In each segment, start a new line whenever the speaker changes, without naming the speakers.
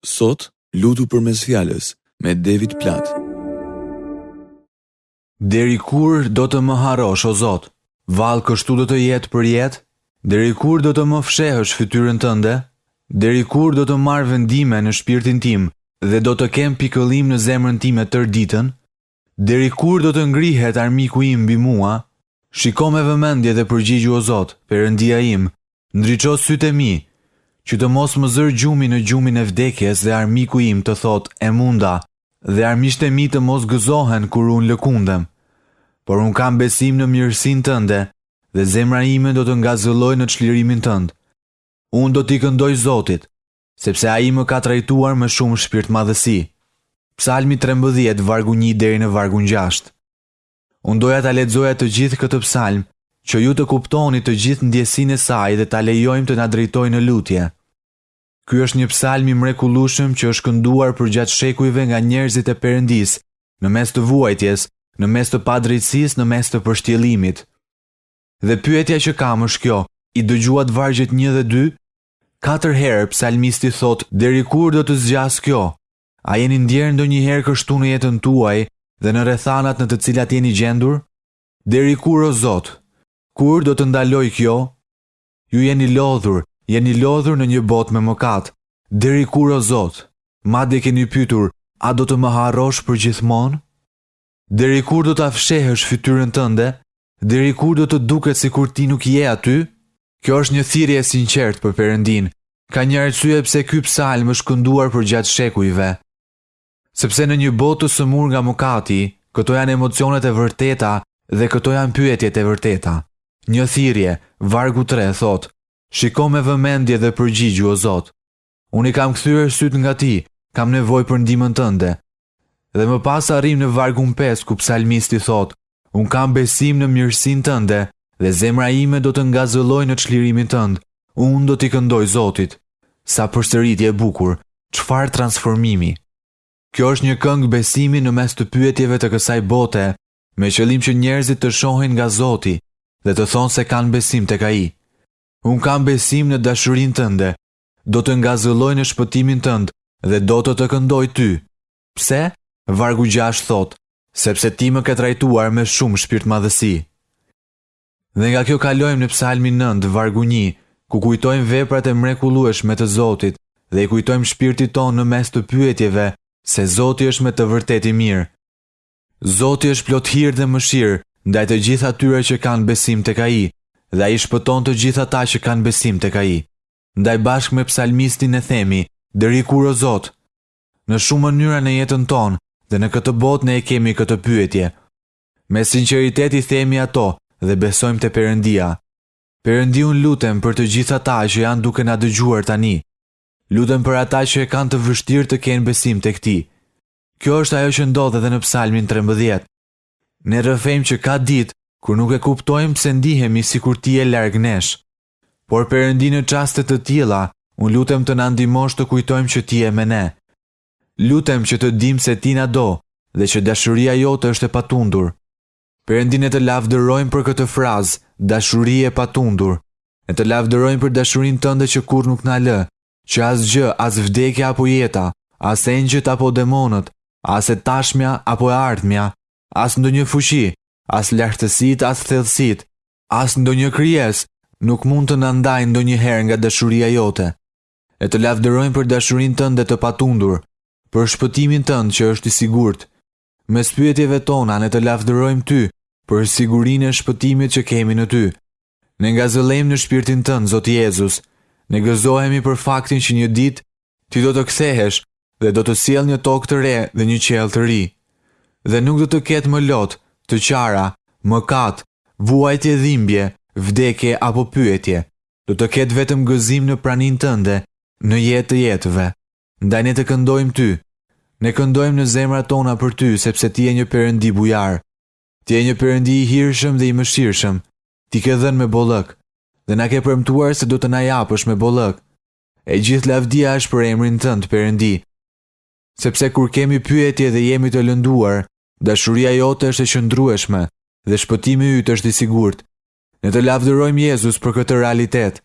Sot, lutu përmes fjalës me David Platt.
Deri kur do të më harrosh, o Zot? Vallë kështu do të jetë për jetë? Deri kur do të më fshehësh fytyrën tënde? Deri kur do të marr vendime në shpirtin tim dhe do të kem pikëllim në zemrën time tërë ditën? Deri kur do të ngrihet armiku im mbi mua? Shiko me vëmendje dhe përgjigju, o Zot, Perëndia im, ndriço sytë e mi, që të mos më zër gjumi në gjumin e vdekjes dhe armiku im të thot e munda, dhe armiqtë e mi të mos gëzohen kur unë lëkundem. Por unë kam besim në mirësinë tënde, dhe zemra ime do të ngazëlloj në çlirimin tënd. Unë do t'i këndoj Zotit, sepse ai më ka trajtuar me shumë shpirtmadhësi. Psalmi 13, vargu 1 deri në vargun 6. Unë doja ta lexoja të gjithë këtë psalm, që ju të kuptoni të gjithë ndjesinë e saj dhe ta lejojmë të na drejtojë në lutje. Ky është një psalm i mrekullueshëm që është kënduar përgjatë shekujve nga njerëzit e Perëndisë, në mes të vuajtjes, në mes të padrejtësisë, në mes të përshtjellimit. Dhe pyetja që kam është kjo: i dëgjuat vargjet 1 dhe 2? 4 herë psalmisti thot: deri kur do të zgjas kjo? A jeni ndjerë ndonjëherë kështu në jetën tuaj dhe në rrethanat në të cilat jeni gjendur? Deri kur, o Zot? Kur do të ndaloj kjo? Ju jeni lodhur në një botë me mëkat. Deri kur, o Zot? Madje keni pyetur, a do të më harrosh përgjithmonë? Deri kur do ta fshehësh fytyrën tënde? Deri kur do të duket sikur ti nuk je aty? Kjo është një thirrje e sinqertë për Perëndin. Ka një arsye pse ky psalm është kënduar përgjatë shekujve. Sepse në një botë të sëmurë nga mëkati, këto janë emocionet e vërteta dhe këto janë pyetjet e vërteta. Një thirrje, vargu 3 thot: shiko me vëmendje dhe përgjigju, o Zot. Unë i kam kthyer syt nga ti, kam nevojë për ndihmën tënde. Dhe më pas arrim në vargun 5 ku psalmisti thot: unë kam besim në mirësinë tënde dhe zemra ime do të ngazëllojë në çlirimin tënd. Unë do t'i këndoj Zotit. Sa përsëritje e bukur, çfarë transformimi. Kjo është një këngë besimi në mes të pyetjeve të kësaj bote, me qëllim që njerëzit të shohin nga Zoti dhe të thonë se kanë besim tek ai. Unë kam besim në dashurinë tënde, do të ngazëlloj në shpëtimin tënd dhe do të këndoj ty. Pse? Vargu 6 thot: sepse ti më ke trajtuar me shumë shpirtmadhësi. Dhe nga kjo kalojmë në psalmin 9, vargu 1, ku kujtojmë veprat e mrekullueshme të Zotit dhe i kujtojmë shpirtit tonë në mes të pyetjeve se Zoti është me të vërtetë i mirë. Zoti është plot hir dhe mëshirë ndaj të gjithë atyre që kanë besim tek ai, dhe ai shpëton të gjithë ata që kanë besim tek ai. Ndaj bashkë me psalmistin e themi: deri kur, o Zot? Në shumë mënyra në jetën tonë dhe në këtë botë ne e kemi këtë pyetje. Me sinqeritet i themi ato dhe besojmë te Perëndia. Perëndi, unë lutem për të gjithë ata që janë duke na dëgjuar tani. Lutem për ata që e kanë të vështirë të kenë besim tek ti. Kjo është ajo që ndodh edhe në psalmin 13. Ne rrëfejmë që ka ditë kur nuk e kuptojmë pse ndihemi sikur ti je larg nesh. Por Perëndi, në çaste të tilla, unë lutem të na ndihmosh të kujtojmë që ti je me ne. Lutem që të dimë se ti na do dhe që dashuria jote është e patundur. Perëndi, ne të lavdërojmë për këtë frazë, dashuri e patundur. Ne të lavdërojmë për dashurinë tënde që kurrë nuk na lë, që asgjë, as vdekja apo jeta, as engjëjt apo demonët, as e tashmja apo e ardhmja, as ndonjë fuqi, as lartësitë, as thellësitë, as ndonjë krijesë nuk mund të na ndajë ndonjëherë nga dashuria jote. E të lavdërojmë për dashurinë tënde të patundur, për shpëtimin tënd që është i sigurt. Mes pyetjeve tona ne të lavdërojmë ty për sigurinë e shpëtimit që kemi në ty. Ne ngazëllejmë në shpirtin tënd, Zoti Jezus. Ne gëzohemi për faktin që një ditë ti do të kthehesh dhe do të sjell një tokë të re dhe një qiell të ri. Dhe nuk do të ketë më lot, të qara, mëkat, vuajtje, dhimbje, vdekje apo pyetje. Do të ketë vetëm gëzim në praninë tënde, në jetë të jetëve. Ndaj ne të këndojmë ty. Ne këndojmë në zemrat tona për ty, sepse ti je një Perëndi bujar. Ti je një Perëndi i hirshëm dhe i mëshirshëm. Ti ke dhënë me bollëk dhe na ke premtuar se do të na japësh me bollëk. E gjithë lavdia është për emrin tënd, Perëndi. Sepse kur kemi pyetje dhe jemi të lënduar, dashuria jote është e qëndrueshme dhe shpëtimi yt është i sigurt. Ne të lavdërojmë Jezus për këtë realitet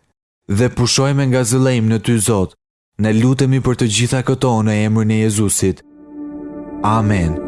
dhe pushojmë nga zëllejmë në ty, Zot. Ne lutemi për të gjitha këto në emrin e Jezusit. Amen.